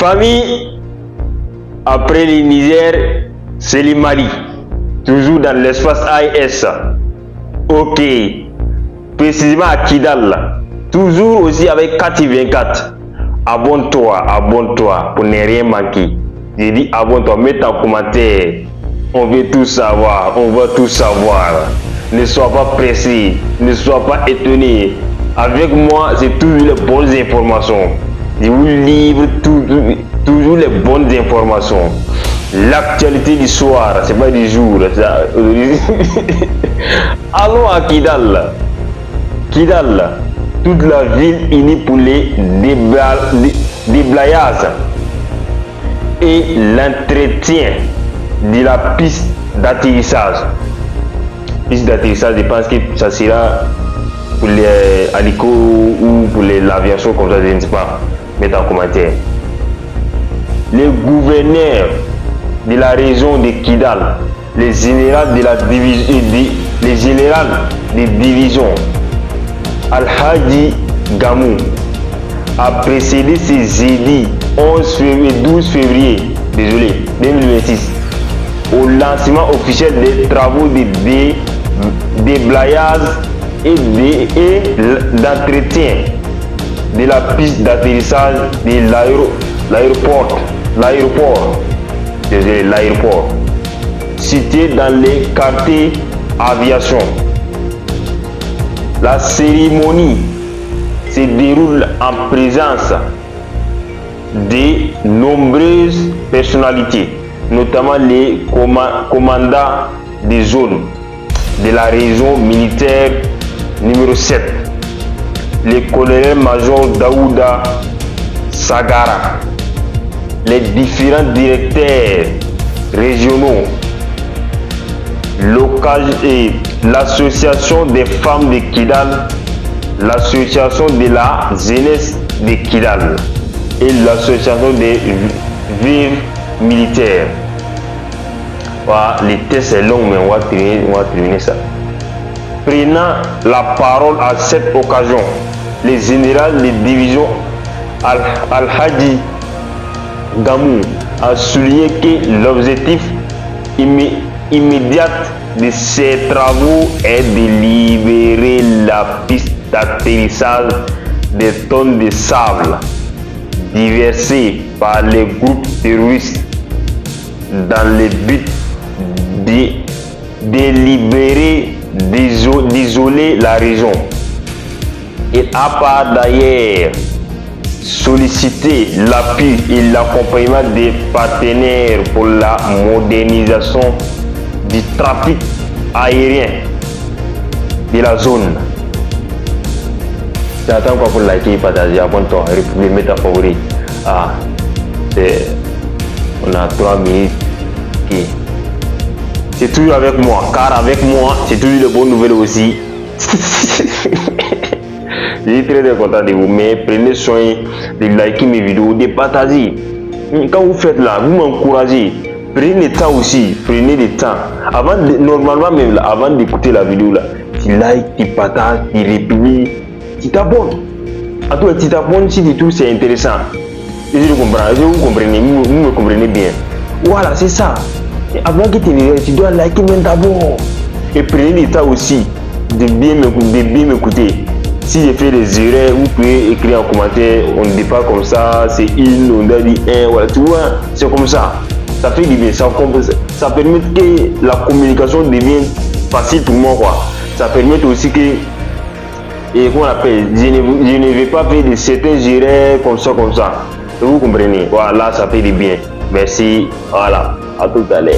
Famille, après le Niger, c'est le Mali. Toujours dans l'espace AES. Ok. Précisément à Kidal. Toujours aussi avec Kati24. Abonne-toi pour ne rien manquer. J'ai dit abonne-toi, mets ta commentaire. On veut tout savoir, on veut tout savoir. Ne sois pas pressé, ne sois pas étonné. Avec moi, c'est toujours les bonnes informations. Je vous livre toujours les bonnes informations. L'actualité du soir, c'est pas du jour. Allons à Kidal. Kidal, toute la ville unie pour les déblayages et l'entretien de la piste d'atterrissage. Piste d'atterrissage, je pense que ça sera pour les hélicos ou pour l'aviation comme ça, je ne sais pas. Mettez en commentaire. Le gouverneur de la région de Kidal, le général de la division, le général de division Al-Hadi Gamou a précédé ce jeudi 12 février 2026 au lancement officiel des travaux de déblayage et d'entretien de la piste d'atterrissage de l'aéroport situé dans les quartiers aviation. La cérémonie se déroule en présence de nombreuses personnalités, notamment les commandants des zones de la région militaire numéro 7, le colonel-major Daouda Sagara, les différents directeurs régionaux, et l'association des femmes de Kidal, l'association de la jeunesse de Kidal et l'association des vives militaires. Voilà, le test est long, mais on va terminer ça. Prenant la parole à cette occasion, le général de division Al-Hadi Gamou a souligné que l'objectif immédiat de ces travaux est de libérer la piste d'atterrissage des tonnes de sable déversées par les groupes terroristes dans le but d'isoler la région. Il a par d'ailleurs sollicité l'appui et l'accompagnement des partenaires pour la modernisation du trafic aérien de la zone. J'attends quoi pour liker, partager, abonne-toi, mettre à favori. On a 3 minutes. Okay. C'est toujours avec moi, car avec moi, c'est toujours de bonnes nouvelles aussi. Je suis très content de vous, mais prenez soin de liker mes vidéos, de partager. Quand vous faites là, vous m'encouragez. Prenez le temps aussi, prenez le temps. Normalement même là, avant d'écouter la vidéo là, tu likes, tu partages, tu républies, tu t'abonnes. À toi, tu t'abonnes si du tout c'est intéressant. Je comprends, vous comprenez, vous me comprenez bien. Voilà, c'est ça. Et avant que tu dois liker même d'abord. Et prenez le temps aussi de bien m'écouter. Si j'ai fait des erreurs, vous pouvez écrire en commentaire. On ne dit pas comme ça, c'est une, on a dit un, voilà, tu vois, c'est comme ça. Ça fait du bien, ça permet que la communication devienne facile pour moi, quoi. Ça permet aussi que, et qu'on appelle, je ne vais pas faire de certains erreurs comme ça. Vous comprenez? Voilà, ça fait du bien. Merci, voilà, à tout à l'heure.